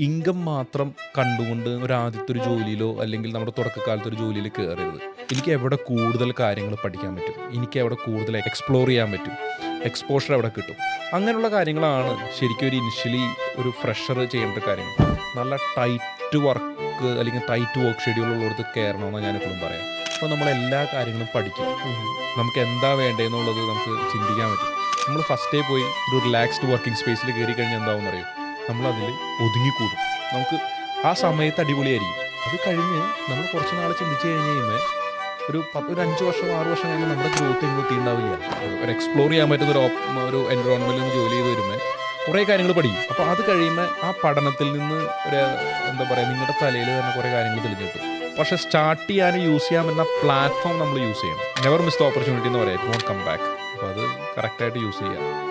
Income മാത്രം കണ്ടുകൊണ്ട് ആദ്യത്തെ ഒരു ജോലിയിലോ അല്ലെങ്കിൽ നമ്മുടെ തുടക്കകാലത്ത് ഒരു ജോലിയിൽ കയറരുത്. എനിക്ക് എവിടെ കൂടുതൽ കാര്യങ്ങൾ പഠിക്കാൻ പറ്റും, എനിക്ക് എവിടെ കൂടുതൽ എക്സ്പ്ലോർ ചെയ്യാൻ പറ്റും, എക്സ്പോഷർ എവിടെ കിട്ടും, അങ്ങനെയുള്ള കാര്യങ്ങളാണ് ശരിക്കും ഒരു ഇനിഷ്യലി ഒരു ഫ്രഷർ ചെയ്യേണ്ട കാര്യങ്ങൾ. നല്ല ടൈറ്റ് വർക്ക് അല്ലെങ്കിൽ ടൈറ്റ് വർക്ക് ഷെഡ്യൂൾ ഉള്ളിടത്ത് കയറണമെന്നാണ് ഞാനെപ്പോഴും പറയാം. അപ്പോൾ നമ്മളെല്ലാ കാര്യങ്ങളും പഠിക്കും. നമുക്ക് എന്താ വേണ്ടതെന്നുള്ളത് നമുക്ക് ചിന്തിക്കാൻ പറ്റും. നമ്മൾ ഫസ്റ്റേ പോയി ഒരു റിലാക്സ്ഡ് വർക്കിംഗ് സ്പേസിൽ കയറി കഴിഞ്ഞാൽ എന്താവും അറിയും, നമ്മളതിൽ ഒതുങ്ങിക്കൂടും. നമുക്ക് ആ സമയത്ത് അടിപൊളിയായിരിക്കും. അത് കഴിഞ്ഞ് നമ്മൾ കുറച്ച് നാൾ ചിന്തിച്ച് കഴിഞ്ഞ് കഴിയുമ്പോൾ ഒരു 5 വർഷം 6 വർഷം കഴിയുമ്പോൾ നമ്മുടെ ഗ്രോത്ത് എങ്ങും എത്തിയിട്ടുണ്ടാവില്ല. ഒരു എക്സ്പ്ലോർ ചെയ്യാൻ പറ്റുന്ന ഒരു എൻവറോൺമെൻറ്റിൽ നിന്ന് ജോലി ചെയ്ത് വരുമ്പോൾ കുറേ കാര്യങ്ങൾ പഠിക്കും. അപ്പോൾ അത് കഴിയുമ്പോൾ ആ പഠനത്തിൽ നിന്ന് ഒരു എന്താ പറയുക, നിങ്ങളുടെ തലയിൽ തന്നെ കുറേ കാര്യങ്ങൾ തെളിഞ്ഞു കിട്ടും. പക്ഷേ സ്റ്റാർട്ട് ചെയ്യാനും യൂസ് ചെയ്യാൻ പറ്റുന്ന പ്ലാറ്റ്ഫോം നമ്മൾ യൂസ് ചെയ്യണം. നെവർ മിസ് ദ ഓപ്പർച്യൂണിറ്റി എന്ന് പറയാം, ഇറ്റ് വോണ്ട് കം ബാക്ക്. അപ്പോൾ അത് കറക്റ്റായിട്ട് യൂസ് ചെയ്യുക.